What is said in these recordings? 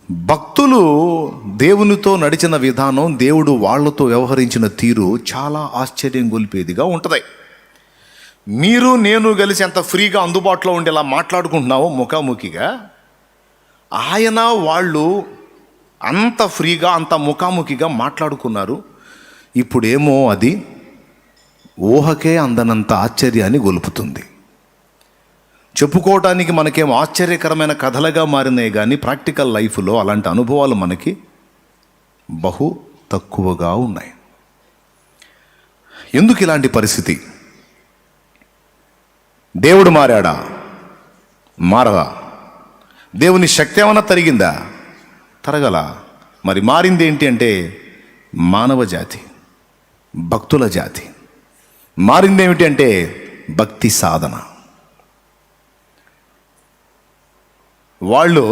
భక్తులు దేవునితో నడిచిన విధానం, దేవుడు వాళ్ళతో వ్యవహరించిన తీరు చాలా ఆశ్చర్యం గొలిపేదిగా ఉంటుంది. మీరు నేను కలిసి ఎంత ఫ్రీగా అందుబాటులో ఉండేలా మాట్లాడుకుంటున్నామో ముఖాముఖిగా, ఆయన వాళ్ళు అంత ఫ్రీగా అంత ముఖాముఖిగా మాట్లాడుకున్నారు. ఇప్పుడేమో అది ఊహకే అందనంత ఆశ్చర్యాన్ని గొలుపుతుంది. చెప్పుకోవటానికి మనకేం ఆశ్చర్యకరమైన కథలుగా మారినాయి, కానీ ప్రాక్టికల్ లైఫ్లో అలాంటి అనుభవాలు మనకి బహు తక్కువగా ఉన్నాయి. ఎందుకు ఇలాంటి పరిస్థితి? దేవుడు మారాడా? మారదా? దేవుని శక్తి ఏమైనా తరిగిందా? తరగల. మరి మారింది ఏంటి అంటే మానవ జాతి, భక్తుల జాతి. మారింది ఏమిటి అంటే భక్తి సాధన. వాళ్ళు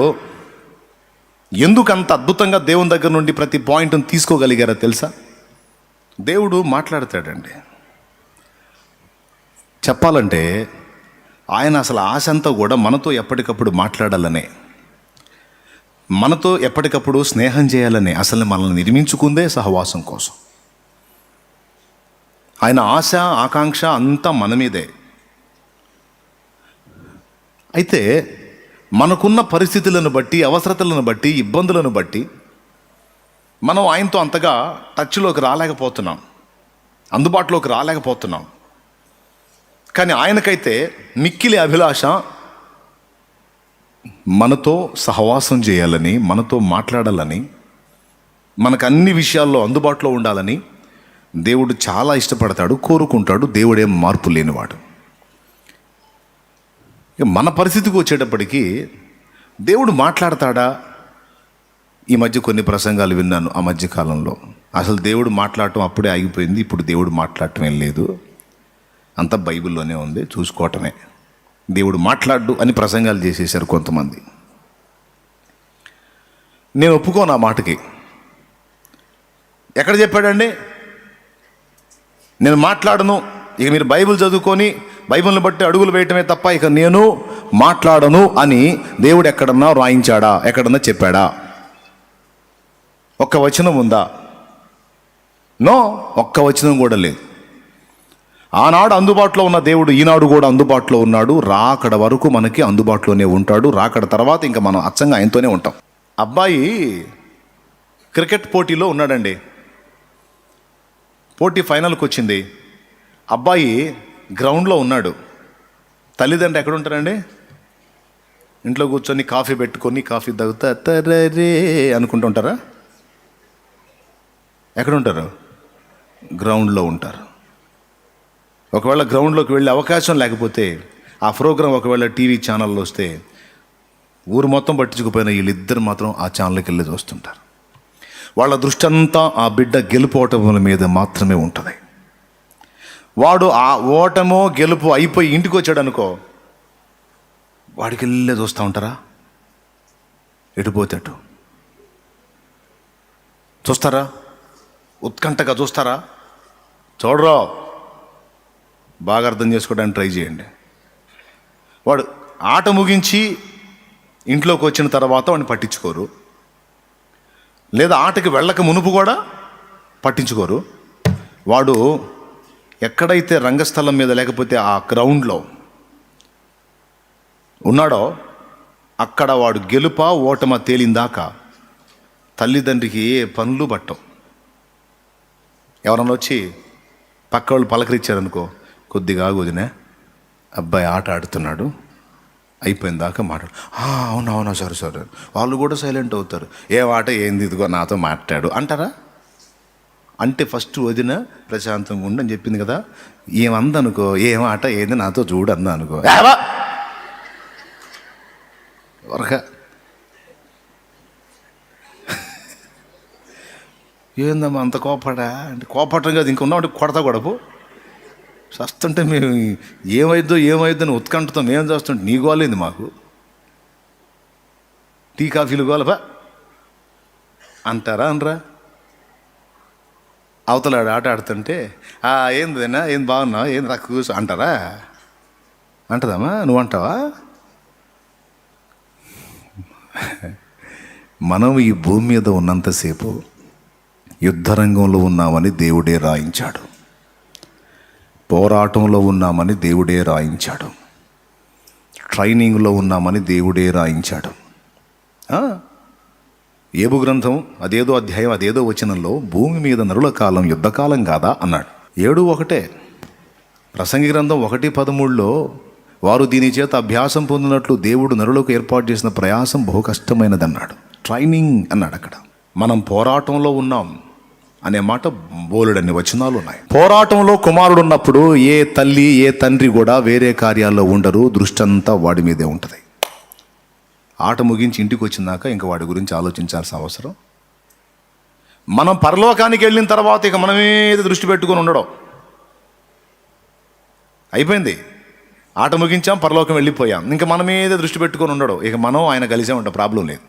ఎందుకు అంత అద్భుతంగా దేవుని దగ్గర నుండి ప్రతి పాయింట్ని తీసుకోగలిగారో తెలుసా? దేవుడు మాట్లాడతాడండి. చెప్పాలంటే ఆయన అసలు ఆశ అంతా కూడా మనతో ఎప్పటికప్పుడు మాట్లాడాలనే, మనతో ఎప్పటికప్పుడు స్నేహం చేయాలనే, అసలు మనల్ని నిర్మించుకుందే సహవాసం కోసం. ఆయన ఆశ ఆకాంక్ష అంతా మన మీదే. అయితే మనకున్న పరిస్థితులను బట్టి, అవసరతలను బట్టి, ఇబ్బందులను బట్టి మనం ఆయనతో అంతగా టచ్లోకి రాలేకపోతున్నాం, అందుబాటులోకి రాలేకపోతున్నాం. కానీ ఆయనకైతే మిక్కిలి అభిలాష మనతో సహవాసం చేయాలని, మనతో మాట్లాడాలని, మనకు అన్ని విషయాల్లో అందుబాటులో ఉండాలని దేవుడు చాలా ఇష్టపడతాడు, కోరుకుంటాడు. దేవుడేం మార్పు లేనివాడు. మన పరిస్థితికి వచ్చేటప్పటికి దేవుడు మాట్లాడతాడా? ఈ మధ్య కొన్ని ప్రసంగాలు విన్నాను ఆ మధ్యకాలంలో. అసలు దేవుడు మాట్లాడటం అప్పుడే ఆగిపోయింది, ఇప్పుడు దేవుడు మాట్లాడటం ఏం లేదు, అంతా బైబిల్లోనే ఉంది, చూసుకోవటమే. దేవుడు మాట్లాడు అని ప్రసంగాలు చేసేసారు కొంతమంది. నేను ఒప్పుకోను ఆ మాటకి. ఎక్కడ చెప్పాడండి? నేను మాట్లాడను, ఇక మీరు బైబిల్ చదువుకొని బైబిల్ని బట్టి అడుగులు వేయటమే తప్ప ఇక నేను మాట్లాడను అని దేవుడు ఎక్కడన్నా రాయించాడా? ఎక్కడన్నా చెప్పాడా? ఒక్క వచనం ఉందా? నో, ఒక్క వచనం కూడా లేదు. ఆనాడు అందుబాటులో ఉన్న దేవుడు ఈనాడు కూడా అందుబాటులో ఉన్నాడు. రాకడ వరకు మనకి అందుబాటులోనే ఉంటాడు. రాకడ తర్వాత ఇంకా మనం అచ్చంగా ఆయనతోనే ఉంటాం. అబ్బాయి క్రికెట్ పోటీలో ఉన్నాడండి. పోటీ ఫైనల్కి వచ్చింది. అబ్బాయి గ్రౌండ్లో ఉన్నాడు. తల్లిదండ్రులు ఎక్కడ ఉంటారండి? ఇంట్లో కూర్చొని కాఫీ పెట్టుకొని కాఫీ తాగుతా తరరే అనుకుంటూ ఉంటారా? ఎక్కడ ఉంటారు? గ్రౌండ్లో ఉంటారు. ఒకవేళ గ్రౌండ్లోకి వెళ్ళే అవకాశం లేకపోతే, ఆ ప్రోగ్రాం ఒకవేళ టీవీ ఛానల్లో వస్తే ఊరు మొత్తం పట్టించుకుపోయిన వీళ్ళిద్దరు మాత్రం ఆ ఛానల్కి వెళ్ళి చూస్తుంటారు. వాళ్ళ దృష్టి అంతా ఆ బిడ్డ గెలుపోవటం మీద మాత్రమే ఉంటుంది. వాడు ఆ ఓటమో గెలుపు అయిపోయి ఇంటికి వచ్చాడు అనుకో, వాడికి వెళ్ళే చూస్తూ ఉంటారా? ఎటుపోతే అటు చూస్తారా? ఉత్కంఠగా చూస్తారా? చూడరా. బాగా అర్థం చేసుకోవడానికి ట్రై చేయండి. వాడు ఆట ముగించి ఇంట్లోకి వచ్చిన తర్వాత వాడిని పట్టించుకోరు, లేదా ఆటకి వెళ్ళక మునుపు కూడా పట్టించుకోరు. వాడు ఎక్కడైతే రంగస్థలం మీద లేకపోతే ఆ గ్రౌండ్లో ఉన్నాడో అక్కడ వాడు గెలుపా ఓటమా తేలిందాకా తల్లిదండ్రికి ఏ పనులు పట్టవు. ఎవరన్నా వచ్చి పక్క వాళ్ళు పలకరించారనుకో, కొద్దిగా ఆగుదినే, అబ్బాయి ఆట ఆడుతున్నాడు, అయిపోయిన దాకా మాట్లాడు. అవునా సరే. వాళ్ళు కూడా సైలెంట్ అవుతారు. ఏ ఆట ఏంది, ఇదిగో నాతో మాట్లాడు అంటారా? అంటే ఫస్ట్ వదిన ప్రశాంతంగా ఉండని చెప్పింది కదా. ఏమందనుకో, ఏం ఆట ఏంది నాతో చూడు అందా అనుకో, వరక ఏందమ్మా అంత కోపడా అంటే, కోపటం కాదు ఇంకా ఉన్నామంటే కొడతా గొడపు చస్తుంటే మేము ఏమైద్దో అని ఉత్కంఠతో మేము చేస్తుంటే నీ గోలేంది మాకు, టీ కాఫీలు గోలపా అంటారా? అనరా? అవతలాడు ఆట ఆడుతుంటే ఏందినా, ఏం బాగున్నావు, ఏం రా కూర్చో అంటారా? అంటదమ్మా, నువ్వు అంటావా? మనం ఈ భూమి మీద ఉన్నంతసేపు యుద్ధరంగంలో ఉన్నామని దేవుడే రాయించాడు, పోరాటంలో ఉన్నామని దేవుడే రాయించాడు, ట్రైనింగ్లో ఉన్నామని దేవుడే రాయించాడు. ఏబు గ్రంథం అదేదో అధ్యాయం అదేదో వచనంలో భూమి మీద నరుల కాలం యుద్ధకాలం కాదా అన్నాడు. 7:1 ప్రసంగి గ్రంథం 1:13 వారు దీని చేత అభ్యాసం పొందినట్లు దేవుడు నరులకు ఏర్పాటు చేసిన ప్రయాసం బహు కష్టమైనదన్నాడు. ట్రైనింగ్ అన్నాడు అక్కడ. మనం పోరాటంలో ఉన్నాం అనే మాట బోలెడన్ని వచనాలు ఉన్నాయి. పోరాటంలో కుమారుడు ఉన్నప్పుడు ఏ తల్లి ఏ తండ్రి కూడా వేరే కార్యాల్లో ఉండరు, దృష్టి అంతా వాడి మీదే ఉంటుంది. ఆట ముగించి ఇంటికి వచ్చినాక ఇంకా వాడి గురించి ఆలోచించాల్సిన అవసరం. మనం పరలోకానికి వెళ్ళిన తర్వాత ఇక మన మీద దృష్టి పెట్టుకొని ఉండడం అయిపోయింది. ఆట ముగించాం, పరలోకం వెళ్ళిపోయాం, ఇంకా మన మీద దృష్టి పెట్టుకొని ఉండడం. ఇక మనం ఆయన కలిసామంట, ప్రాబ్లం లేదు.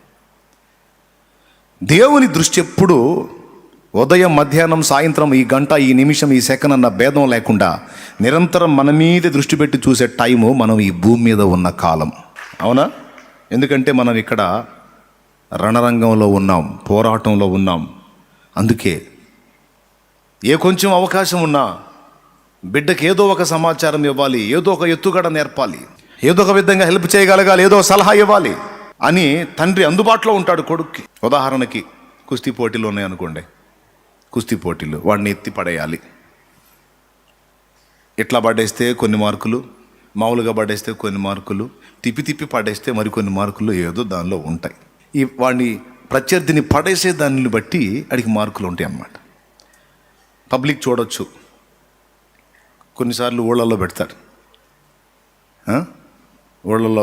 దేవుని దృష్టి ఎప్పుడు ఉదయం మధ్యాహ్నం సాయంత్రం ఈ గంట ఈ నిమిషం ఈ సెకండ్ అన్న భేదం లేకుండా నిరంతరం మన మీద దృష్టి పెట్టి చూసే టైము మనం ఈ భూమి మీద ఉన్న కాలం. అవునా? ఎందుకంటే మనం ఇక్కడ రణరంగంలో ఉన్నాం, పోరాటంలో ఉన్నాం. అందుకే ఏ కొంచెం అవకాశం ఉన్నా బిడ్డకి ఏదో ఒక సమాచారం ఇవ్వాలి, ఏదో ఒక ఎత్తుగడ నేర్పాలి, ఏదో ఒక విధంగా హెల్ప్ చేయగలగాలి, ఏదో సలహా ఇవ్వాలి అని తండ్రి అందుబాటులో ఉంటాడు కొడుక్కి. ఉదాహరణకి కుస్తీ పోటీలు ఉన్నాయనుకోండి, కుస్తీ పోటీలు వాడిని ఎత్తి పడేయాలి. ఇట్లా పడేస్తే కొన్ని మార్కులు, మామూలుగా పడేస్తే కొన్ని మార్కులు, తిప్పి తిప్పి పడేస్తే మరికొన్ని మార్కులు ఏదో దానిలో ఉంటాయి. ఈ వాడిని ప్రత్యర్థిని పడేసే దాన్ని బట్టి అడిగి మార్కులు ఉంటాయి అన్నమాట. పబ్లిక్ చూడొచ్చు, కొన్నిసార్లు ఊళ్ళల్లో పెడతారు, ఊళ్ళల్లో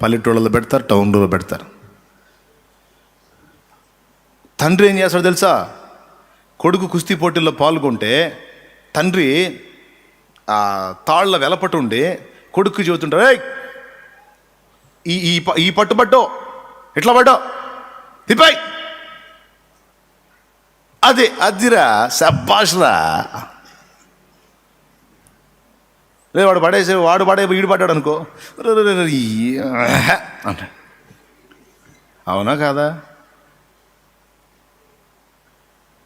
పల్లెటూళ్ళలో పెడతారు, టౌన్లో పెడతారు. తండ్రి ఏం చేస్తాడు తెలుసా? కొడుకు కుస్తీ పోటీల్లో పాల్గొంటే తండ్రి తాళ్ళ వెలపటుండి కొడుకు చెబుతుంటారు, ఈ పట్టుబట్టో ఎట్లా పడ్డో తిప్పాయి, అదిరా శబ్బాష్రా. లేదు వాడు పడేసే వీడు పడ్డాడు అనుకో అంట. అవునా కాదా?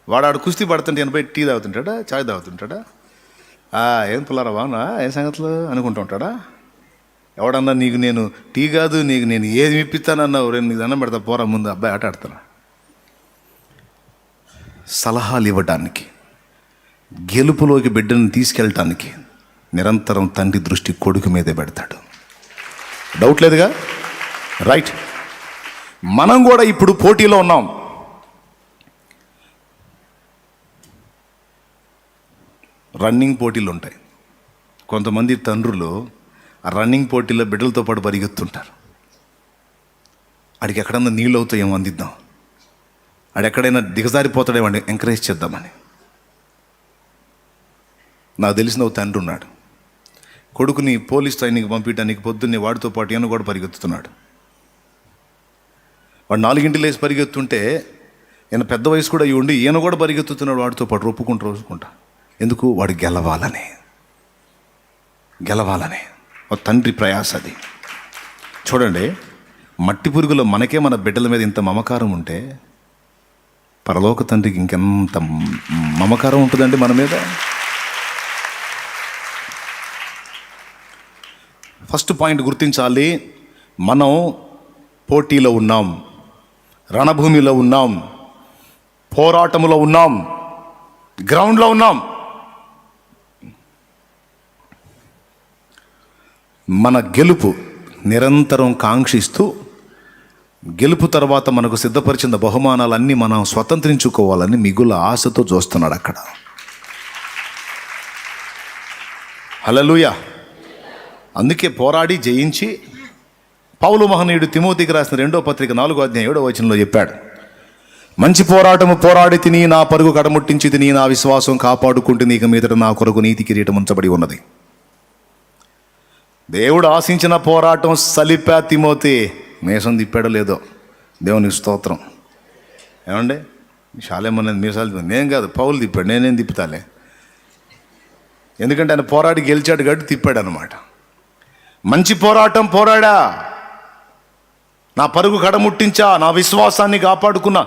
వాడు కుస్తీ పడుతుంటే ఎనభై టీ తాగుతుంటాడా, చాయ్ తాగుతుంటాడా, ఏం పుల్లారా బాగున్నా, ఏం సంగతులు అనుకుంటూ ఉంటాడా? ఎవడన్నా నీకు నేను టీ కాదు, నీకు నేను ఏది ఇప్పిస్తానన్నావు, రేపు నీకు దండం పెడతా, పోరా ముందు అబ్బాయి ఆట ఆడతాను. సలహాలు ఇవ్వడానికి, గెలుపులోకి బిడ్డను తీసుకెళ్ళటానికి నిరంతరం తండ్రి దృష్టి కొడుకు మీదే పెడతాడు. డౌట్ లేదుగా? రైట్. మనం కూడా ఇప్పుడు పోటీలో ఉన్నాం. రన్నింగ్ పోటీలు ఉంటాయి. కొంతమంది తండ్రులు ఆ రన్నింగ్ పోటీలో బిడ్డలతో పాటు పరిగెత్తుంటారు. ఆడికి ఎక్కడన్నా నీళ్ళు అవుతాయేమో అందిద్దాం, ఆడు ఎక్కడైనా దిగజారిపోతాడేమో ఎంకరేజ్ చేద్దామని. నాకు తెలిసిన ఒక తండ్రి ఉన్నాడు, కొడుకుని పోలీస్ ట్రైనింగ్ పంపించడానికి పొద్దున్నే వాడితో పాటు ఈయన కూడా పరిగెత్తుతున్నాడు. వాడు 4 లేచి పరిగెత్తుంటే ఈయన పెద్ద వయసు కూడా అయ్యి ఉండి ఈయన కూడా పరిగెత్తుతున్నాడు వాడితో పాటు, రోజుకుంటా. ఎందుకు? వాడు గెలవాలని ఒక తండ్రి ప్రయాస అది. చూడండి, మట్టి పురుగులో మనకే మన బిడ్డల మీద ఇంత మమకారం ఉంటే పరలోక తండ్రికి ఇంకెంత మమకారం ఉంటుందండి మన మీద. ఫస్ట్ పాయింట్ గుర్తించాలి, మనం పోటీలో ఉన్నాం, రణభూమిలో ఉన్నాం, పోరాటంలో ఉన్నాం, గ్రౌండ్లో ఉన్నాం. మన గెలుపు నిరంతరం కాంక్షిస్తూ, గెలుపు తర్వాత మనకు సిద్ధపరిచిన బహుమానాలన్నీ మనం స్వతంత్రించుకోవాలని మిగుల ఆశతో చూస్తున్నాడు అక్కడ. హల్లెలూయా. అందుకే పోరాడి జయించి పౌలు మహనీయుడు తిమోతికి రాసిన 2వ పత్రిక 4వ అధ్యాయం 7వ వచనంలో చెప్పాడు, మంచి పోరాటము పోరాడి తిని నా పరుగు కడముట్టించి తిని నా విశ్వాసం కాపాడుకుంటూ నీకు మీదట నా కొరకు నీతి కిరీటం ఉంచబడి ఉన్నది. దేవుడు ఆశించిన పోరాటం సలిపా తిమోతి. మేసం తిప్పాడో లేదో, దేవునికి స్తోత్రం. ఏమండి శాలేమన్నది మీసాలు నేను కాదు, పౌలు తిప్పాడు, నేనేం తిప్పుతాలే. ఎందుకంటే ఆయన పోరాడి గెలిచాడు కాబట్టి తిప్పాడు అనమాట. మంచి పోరాటం పోరాడా, నా పరుగు కడముట్టించా, నా విశ్వాసాన్ని కాపాడుకున్నా.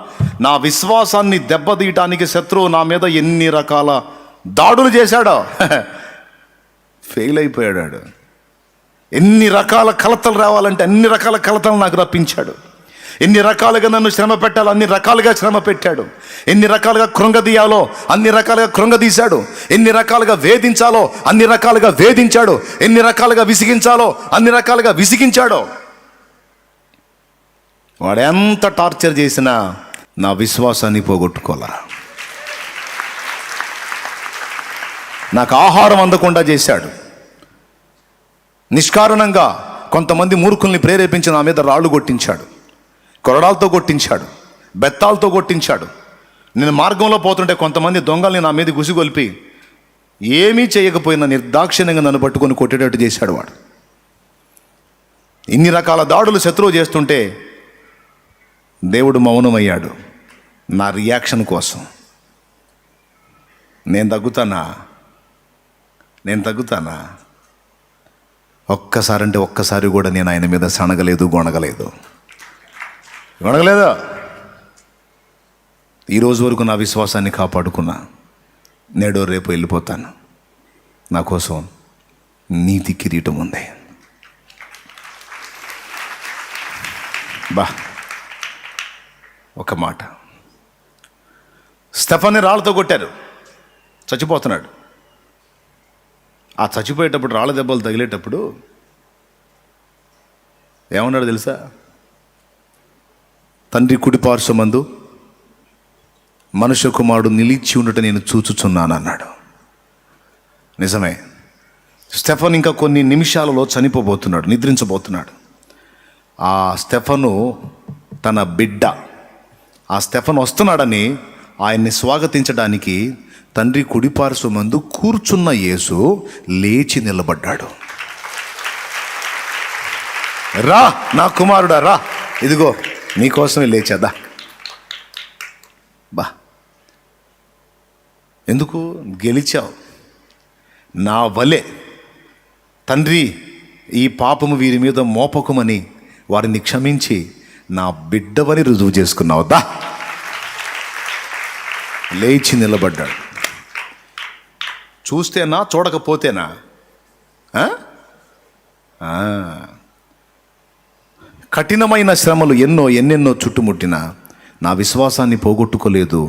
నా విశ్వాసాన్ని దెబ్బతీయటానికి శత్రువు నా మీద ఎన్ని రకాల దాడులు చేశాడో. ఫెయిల్ అయిపోయాడు. ఎన్ని రకాల కలతలు రావాలంటే అన్ని రకాల కలతలు నాకు రప్పించాడు. ఎన్ని రకాలుగా నన్ను శ్రమ పెట్టాలో అన్ని రకాలుగా శ్రమ పెట్టాడు. ఎన్ని రకాలుగా కృంగదీయాలో అన్ని రకాలుగా కృంగదీశాడు. ఎన్ని రకాలుగా వేధించాలో అన్ని రకాలుగా వేధించాడు. ఎన్ని రకాలుగా విసిగించాలో అన్ని రకాలుగా విసిగించాడు. వాడు ఎంత టార్చర్ చేసినా నా విశ్వాసాన్ని పోగొట్టుకోలే. నాకు ఆహారం అందకుండా చేశాడు. నిష్కారణంగా కొంతమంది మూర్ఖుల్ని ప్రేరేపించి నా మీద రాళ్ళు కొట్టించాడు, కొరడాలతో కొట్టించాడు, బెత్తాలతో కొట్టించాడు. నేను మార్గంలో పోతుంటే కొంతమంది దొంగల్ని నా మీద గుసిగొల్పి ఏమీ చేయకపోయినా నిర్దాక్షిణ్యంగా నన్ను పట్టుకొని కొట్టేటట్టు చేశాడు వాడు. ఇన్ని రకాల దాడులు శత్రువు చేస్తుంటే దేవుడు మౌనమయ్యాడు నా రియాక్షన్ కోసం. నేను తగ్గుతానా? ఒక్కసారంటే ఒక్కసారి కూడా నేను ఆయన మీద సనగలేదు, గొనగలేదు. ఈరోజు వరకు నా విశ్వాసాన్ని కాపాడుకున్నా. నేడో రేపు వెళ్ళిపోతాను. నా కోసం నీతి కిరీటం ఉంది. ఒక మాట, స్టెఫన్ని రాళ్ళతో కొట్టారు, చచ్చిపోతున్నాడు. ఆ చచ్చిపోయేటప్పుడు రాళ్ళ దెబ్బలు తగిలేటప్పుడు ఏమన్నాడు తెలుసా? తండ్రి కుడిపార్శ్వమందు మనుష్య కుమారుడు నిలిచి ఉండట నేను చూచుచున్నాను అన్నాడు. నిజమే. స్టెఫన్ ఇంకా కొన్ని నిమిషాలలో చనిపోబోతున్నాడు, నిద్రించబోతున్నాడు. ఆ స్టెఫను తన బిడ్డ, ఆ స్టెఫన్ వస్తున్నాడని ఆయన్ని స్వాగతించడానికి తండ్రి కుడిపార్శ్వమందు కూర్చున్న యేసు లేచి నిలబడ్డాడు. రా నా కుమారుడా రా, ఇదిగో నీకోసమే లేచేదా. ఎందుకు గెలిచావు? నా వలె తండ్రి ఈ పాపము వీరి మీద మోపకమని వారిని క్షమించి నా బిడ్డవని రుజువు చేసుకున్నావు. లేచి నిలబడ్డాడు. చూస్తేనా, చూడకపోతేనా? కఠినమైన శ్రమలు ఎన్నెన్నో చుట్టుముట్టినా నా విశ్వాసాన్ని పోగొట్టుకోలేదు.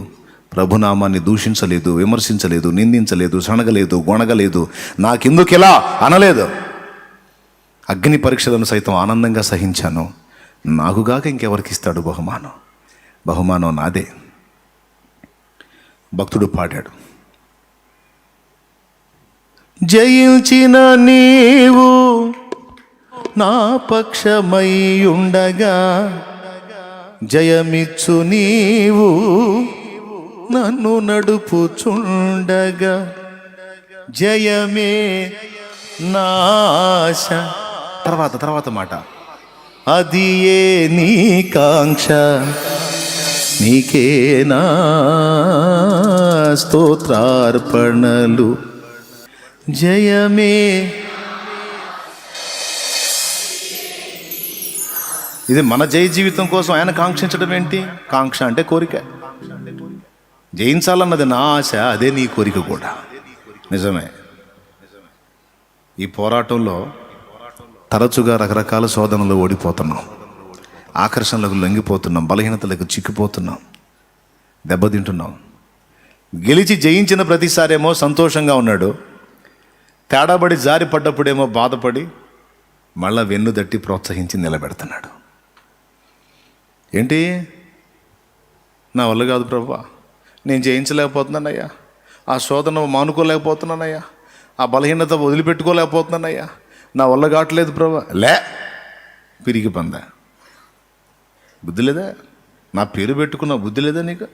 ప్రభునామాన్ని దూషించలేదు, విమర్శించలేదు, నిందించలేదు, సనగలేదు, గొనగలేదు, నాకెందుకిలా అనలేదు. అగ్ని పరీక్షలను సైతం ఆనందంగా సహించాను. నాకుగాక ఇంకెవరికి ఇస్తాడు బహుమానం? బహుమానం నాదే. భక్తుడు పాడాడు, జయించిన నీవు నా పక్షమై ఉండగా, జయమిచ్చు నీవు నన్ను నడుపుచుండగా, జయమే నాశ. తర్వాత మాట, అది ఏ నీ కాంక్ష, నీకే నా స్తోత్రార్పణలు, జయమే. ఇది మన జయ జీవితం కోసం ఆయన కాంక్షించడం ఏంటి? కాంక్ష అంటే కోరిక. జయించాలన్నది నా ఆశ, అదే నీ కోరిక కూడా. నిజమే. ఈ పోరాటంలో తరచుగా రకరకాల శోధనలు ఓడిపోతున్నాం, ఆకర్షణలకు లొంగిపోతున్నాం, బలహీనతలకు చిక్కిపోతున్నాం, దెబ్బతింటున్నాం. గెలిచి జయించిన ప్రతిసారేమో సంతోషంగా ఉన్నాడు, తేడాబడి జారి పడ్డప్పుడేమో బాధపడి మళ్ళా వెన్ను దట్టి ప్రోత్సహించి నిలబెడుతున్నాడు. ఏంటి? నా వల్ల కాదు ప్రభువా, నేను జయించలేకపోతున్నానయ్యా, ఆ శోధన మానుకోలేకపోతున్నానయ్యా, ఆ బలహీనత వదిలిపెట్టుకోలేకపోతున్నానయ్యా, నా వల్ల కావట్లేదు ప్రభువా. పిరిగి పందా, బుద్ధి లేదా? నా పేరు పెట్టుకున్న బుద్ధి లేదా నీకు?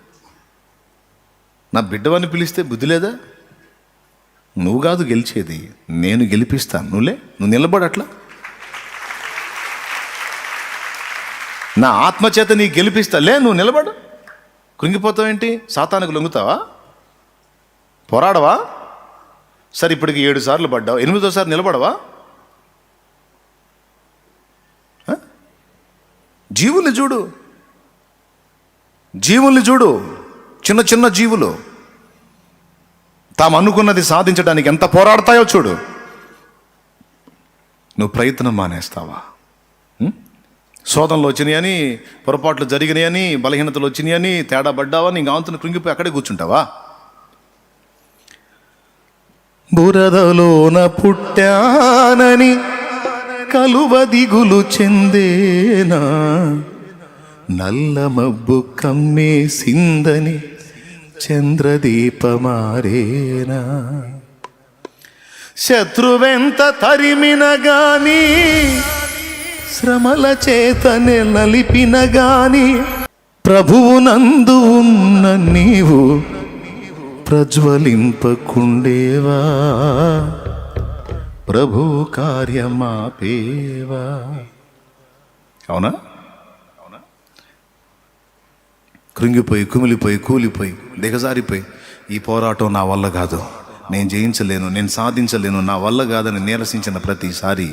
నా బిడ్డవని పిలిస్తే బుద్ధి లేదా? నువ్వు కాదు గెలిచేది, నేను గెలిపిస్తాను. నువ్వు నిలబడు. అట్లా నా ఆత్మచేత నీ గెలిపిస్తా. నువ్వు నిలబడు. కృంగిపోతావేంటి? సాతానుకు లొంగుతావా? పోరాడవా? సరే, ఇప్పటికి 7 సార్లు పడ్డావు, 8వ సారి నిలబడవా? జీవుల్ని చూడు, జీవుల్ని చూడు, చిన్న చిన్న జీవులు తాము అనుకున్నది సాధించడానికి ఎంత పోరాడతాయో చూడు. నువ్వు ప్రయత్నం మానేస్తావా? శోధనలు వచ్చినాయని, పొరపాట్లు జరిగినాయని, బలహీనతలు వచ్చినాయని, తేడా పడ్డావని ఇంకా ఆంతుని కృంగిపోయి అక్కడే కూర్చుంటావా? బురదలోన పుట్టానని కలువ దిగులు చెందేనా, నల్ల మబ్బు కమ్మేసిందని చంద్రదీపమారేనా, శత్రువెంత తరిమిన గాని శ్రమల చేతనే నలిపిన గాని ప్రభువు నందు ఉన్న నీవు ప్రజ్వలింపకుండేవా, ప్రభు కార్యమాపేవా. అవునా? కృంగిపోయి, కుమిలిపోయి, కూలిపోయి, దిగజారిపోయి ఈ పోరాటం నా వల్ల కాదు, నేను జయించలేను, నేను సాధించలేను, నా వల్ల కాదని నీరసించిన ప్రతిసారి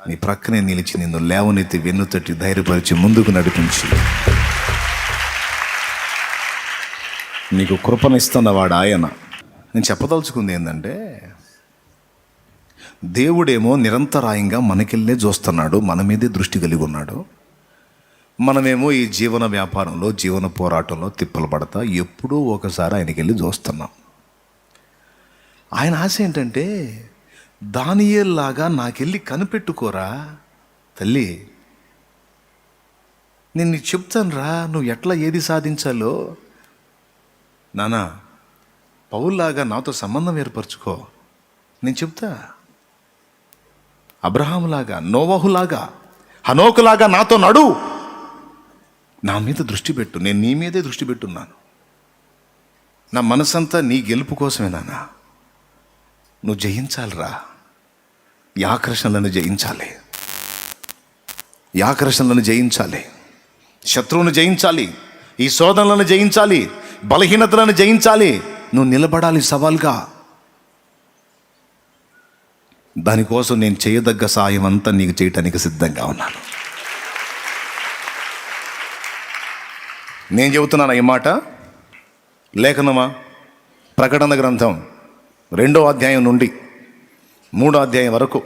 నీ ప్రక్కనే నిలిచి నిన్ను లేవనెత్తి వెన్నుతట్టి ధైర్యపరిచి ముందుకు నడిపించి నీకు కృపనిస్తున్నవాడు ఆయన. నేను చెప్పదలుచుకుంది ఏంటంటే, దేవుడేమో నిరంతరాయంగా మనకెళ్ళే చూస్తున్నాడు, మన మీదే దృష్టి కలిగి ఉన్నాడు. మనమేమో ఈ జీవన వ్యాపారంలో, జీవన పోరాటంలో తిప్పలు పడతా ఎప్పుడూ ఒకసారి ఆయనకి వెళ్ళి చూస్తున్నాం. ఆయన ఆశ ఏంటంటే, దానియేలులాగా నాకెళ్ళి కనిపెట్టుకోరా తల్లి, నేను నీకు చెప్తాను రా, నువ్వు ఎట్లా ఏది సాధించాలో. నానా, పౌల్లాగా నాతో సంబంధం ఏర్పరచుకో, నేను చెప్తా. అబ్రహాములాగా, నోవహులాగా, హనోకులాగా నాతో నడు, నా మీద దృష్టి పెట్టు, నేను నీ మీదే దృష్టి పెట్టున్నాను. నా మనసంతా నీ గెలుపు కోసమే నాన్న. నువ్వు జయించాలిరా, ఈ ఆకర్షణలను జయించాలి, ఈ ఆకర్షణలను జయించాలి, శత్రువును జయించాలి, ఈ శోధనలను జయించాలి, బలహీనతలను జయించాలి. నువ్వు నిలబడాలి సవాల్గా. దానికోసం నేను చేయదగ్గ సాయం అంతా నీకు చేయటానికి సిద్ధంగా ఉన్నాను. నేను చెబుతున్నాను ఈ మాట. లేఖనమా, ప్రకటన గ్రంథం 2వ అధ్యాయం నుండి 3వ అధ్యాయం వరకు,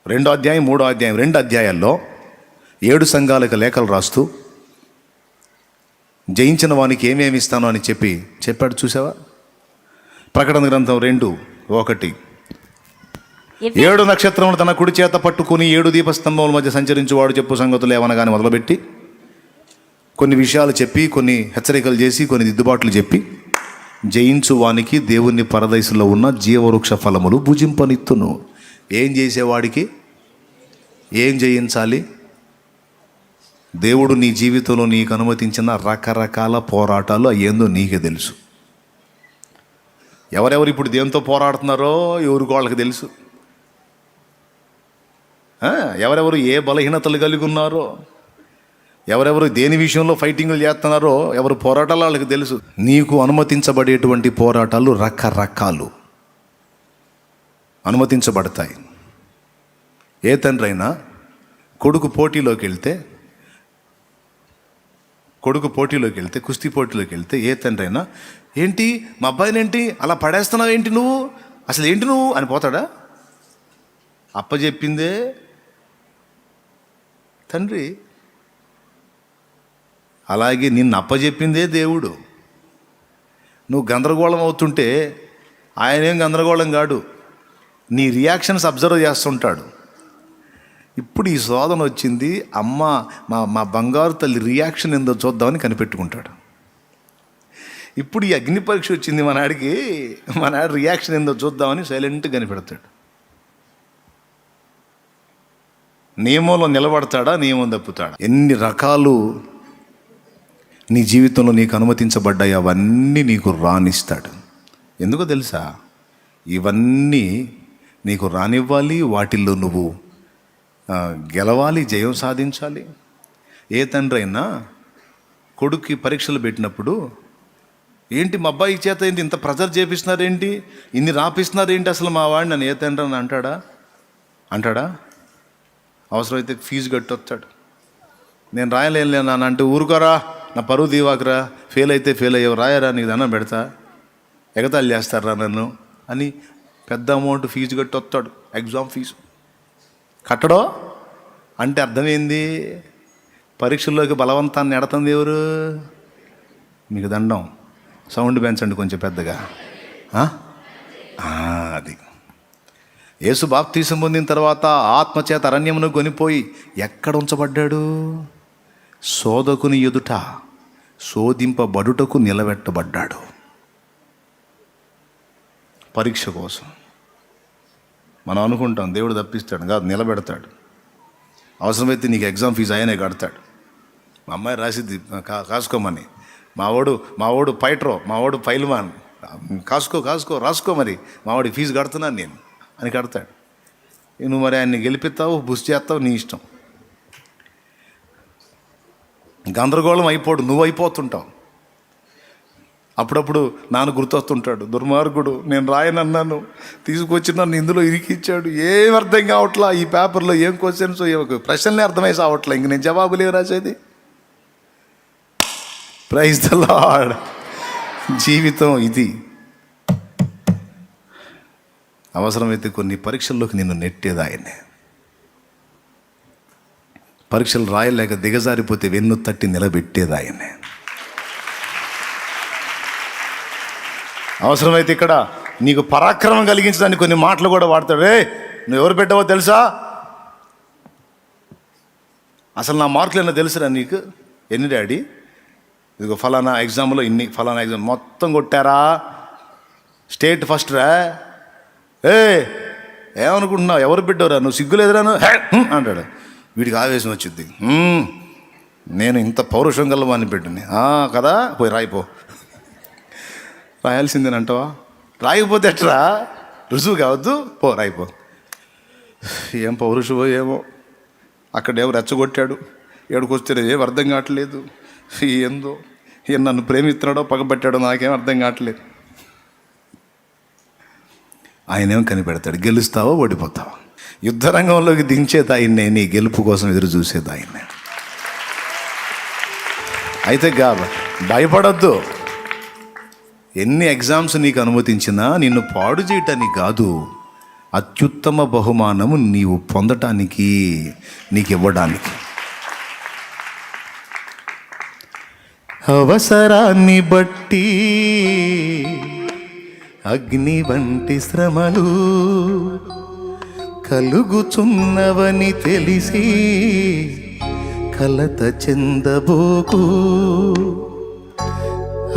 2వ అధ్యాయం 3వ అధ్యాయం 2 అధ్యాయాల్లో 7 సంఘాలకు లేఖలు రాస్తూ జయించిన వానికి ఏమేమి ఇస్తానో అని చెప్పాడు. చూసావా? ప్రకటన గ్రంథం 2:1, 7 నక్షత్రములు తన కుడి చేత పట్టుకుని 7 దీపస్తంభముల మధ్య సంచరించువాడు చెప్పు సంగతులు ఏమనగానే మొదలుపెట్టి కొన్ని విషయాలు చెప్పి, కొన్ని హెచ్చరికలు చేసి, కొన్ని దిద్దుబాట్లు చెప్పి, జయించు వానికి దేవుని పరదైసులో ఉన్న జీవవృక్ష ఫలములు భుజింపనిత్తును. ఏం చేసేవాడికి ఏం జయించాలి? దేవుడు నీ జీవితంలో నీకు అనుమతించిన రకరకాల పోరాటాలు అయ్యేందో నీకే తెలుసు. ఎవరెవరు ఇప్పుడు దేంతో పోరాడుతున్నారో ఎవరికి వాళ్ళకి తెలుసు. ఎవరెవరు ఏ బలహీనతలు కలిగి ఉన్నారో, ఎవరెవరు దేని విషయంలో ఫైటింగ్లు చేస్తున్నారో, ఎవరు పోరాటాలు వాళ్ళకి తెలుసు. నీకు అనుమతించబడేటువంటి పోరాటాలు రకరకాలు అనుమతించబడతాయి. ఏ తండ్రి అయినా కొడుకు పోటీలోకి వెళ్తే, కుస్తీ పోటీలోకి వెళ్తే ఏ తండ్రి అయినా, ఏంటి మా అబ్బాయిని ఏంటి అలా పడేస్తున్నావు, ఏంటి నువ్వు, అసలు ఏంటి నువ్వు అని పోతాడా? అప్పచెప్పిందే తండ్రి. అలాగే నిన్ను అప్పచెప్పిందే దేవుడు. నువ్వు గందరగోళం అవుతుంటే ఆయనేం గందరగోళం కాడు, నీ రియాక్షన్స్ అబ్జర్వ్ చేస్తుంటాడు. ఇప్పుడు ఈ శోధన వచ్చింది, అమ్మ మా బంగారు తల్లి రియాక్షన్ ఏందో చూద్దామని కనిపెట్టుకుంటాడు. ఇప్పుడు ఈ అగ్ని పరీక్ష వచ్చింది మా నాడు రియాక్షన్ ఏందో చూద్దామని సైలెంట్గా కనిపెడతాడు. నియమంలో నిలబడతాడా, నియమం తప్పుతాడా? ఎన్ని రకాలు నీ జీవితంలో నీకు అనుమతించబడ్డాయి, అవన్నీ నీకు రానిస్తాడు. ఎందుకో తెలుసా? ఇవన్నీ నీకు రానివ్వాలి, వాటిల్లో నువ్వు గెలవాలి, జయం సాధించాలి. ఏ తండ్రి అయినా కొడుక్కి పరీక్షలు పెట్టినప్పుడు, ఏంటి మా అబ్బాయి చేత ఏంటి ఇంత ప్రెజర్ చేపిస్తున్నారేంటి, ఇన్ని రాపిస్తున్నారేంటి అసలు మా వాడిని అని ఏ తండ్రి అని అంటాడా? అవసరమైతే ఫీజు కట్టొస్తాడు. నేను రాయలేను నాన్న అంటే, ఊరుకోరా నా పరువు దీవాకరా, ఫెయిల్ అయితే ఫెయిల్ అయ్యావు, రాయరా నీకు దండం పెడతా, ఎగతాళి చేస్తారా నన్ను అని పెద్ద అమౌంట్ ఫీజు కట్టి వస్తాడు. ఎగ్జామ్ ఫీజు కట్టడో అంటే అర్థమైంది, పరీక్షల్లోకి బలవంతాన్ని ఎడతంది ఎవరు? మీకు దండం. సౌండ్ పెంచండి కొంచెం పెద్దగా. అది యేసు బాప్తీసం పొందిన తర్వాత ఆత్మచేత అరణ్యమును కొనిపోయి ఎక్కడ ఉంచబడ్డాడు? శోధకుని ఎదుట శోధింపబడుటకు నిలబెట్టబడ్డాడు. పరీక్ష కోసం. మనం అనుకుంటాం దేవుడు తప్పిస్తాడు, కాదు, నిలబెడతాడు. అవసరమైతే నీకు ఎగ్జామ్ ఫీజు ఆయనే కడతాడు. మా అమ్మాయి రాసిద్ది కాసుకోమని, మావాడు పైట్రో, మావాడు పైల్మాన్, కాసుకో రాసుకో, మరి మావాడికి ఫీజు కడుతున్నాను నేను అని కడతాడు. నువ్వు మరి ఆయన్ని గెలిపిస్తావు, బుష్ చేస్తావు, నీ ఇష్టం. గందరగోళం అయిపోడు, నువ్వు అయిపోతుంటావు. అప్పుడప్పుడు నాన్న గుర్తొస్తుంటాడు, దుర్మార్గుడు, నేను రాయనన్నాను, తీసుకొచ్చి నన్ను ఇందులో ఇరికిచ్చాడు, ఏం అర్థం కావట్లా, ఈ పేపర్లో ఏం క్వశ్చన్స్, ప్రశ్నలే అర్థమై సావట్లా, ఇంక నేను జవాబులే రాసేది. Praise the lord. జీవితం ఇది. అవసరమైతే కొన్ని పరీక్షల్లోకి నిన్ను నెట్టేది ఆయనే. పరీక్షలు రాయలేక దిగజారిపోతే వెన్ను తట్టి నిలబెట్టేది ఆయనే. అవసరమైతే ఇక్కడ నీకు పరాక్రమం కలిగించడానికి కొన్ని మాటలు కూడా వాడతాడు. నువ్వు ఎవరు పెట్టావో తెలుసా? అసలు నా మార్కులు ఏమన్నా తెలుసురా నీకు? ఎన్ని డాడీ? ఇదిగో ఫలానా ఎగ్జామ్లో ఇన్ని, ఫలానా ఎగ్జామ్ మొత్తం కొట్టారా, స్టేట్ ఫస్ట్ రా. ఏమనుకుంటున్నావు, ఎవరు పెట్టావురా, నువ్వు సిగ్గులేదురాను అంటాడు. వీడికి ఆవేశం వచ్చింది. నేను ఇంత పౌరుషం గలవాన్ని పెట్టింది కదా, పోయి రాయిపో. రాయాల్సిందేనంటావా? రాయకపోతే ఎట్రా, రుజువు కావద్దు, పో రాయిపో. ఏం పౌరుషమో ఏమో, అక్కడేమో రెచ్చగొట్టాడు, ఏడుకొస్తే ఏం అర్థం కావట్లేదు. ఏందో ఈయన నన్ను ప్రేమిస్తున్నాడో పగబట్టాడో నాకేం అర్థం కావట్లేదు. ఆయనేమో కనిపెడతాడు, గెలుస్తావో ఓడిపోతావా. యుద్ధరంగంలోకి దించేది ఆయన్నే, నీ గెలుపు కోసం ఎదురు చూసేది ఆయన్నే. అయితే భయపడొద్దు. ఎన్ని ఎగ్జామ్స్ నీకు అనుమతించినా నిన్ను పాడు చేయటానికి కాదు, అత్యుత్తమ బహుమానము నీవు పొందటానికి, నీకు ఇవ్వడానికి. అవసరాన్ని బట్టి అగ్ని వంటి శ్రమలు కలుగుచున్నవని తెలిసి కలత చెందబోకు.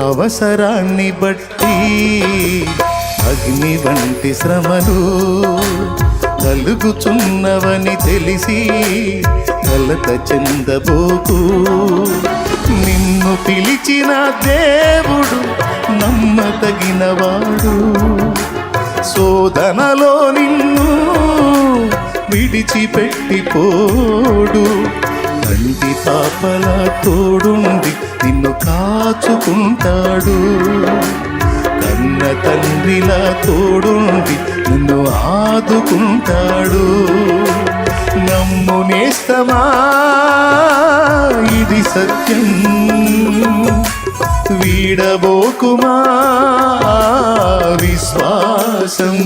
అవసరాన్ని బట్టి అగ్ని వంటి శ్రమలు కలుగుచున్నవని తెలిసి కలత చెందబోకు. నిన్ను పిలిచిన దేవుడు నమ్మదగినవాడు, శోధనలో నిన్ను విడిచిపెట్టిపోడు. కంటి పాపలా తోడుండి నిన్ను కాచుకుంటాడు, కన్న తండ్రిలా తోడుండి నిన్ను ఆదుకుంటాడు. నమ్ము నేస్తమా, ఇది సత్యం, వీడబోకుమా విశ్వాసం.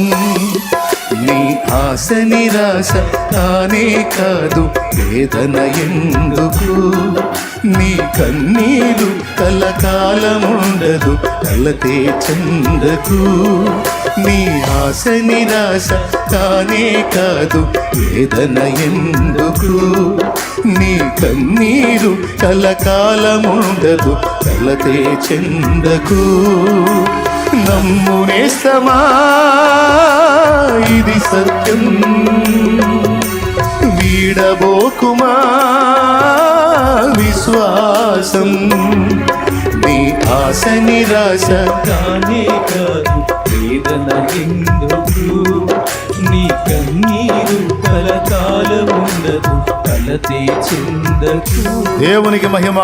నీ ఆశ నిరాశ కానే కాదు, వేదన ఎందుకు, నీ కన్నీరు కలకాలముండదు, కలతే చందకు. నీ ఆశ నిరాశ కానే కాదు, వేదన ఎందుకు, నీ కన్నీరు కలకాలముండదు, కలతే చందకు. నమ్ము నేస్తమా, ఇది సత్యం, వీడబోకుమా విశ్వాసం. నీ ఆశ నిరాశ కానే కాదు, వేదన ఎందుకు, నీ కన్నీరు కలకాలముండదు, కలతే చెందకు. దేవునికి మహిమ.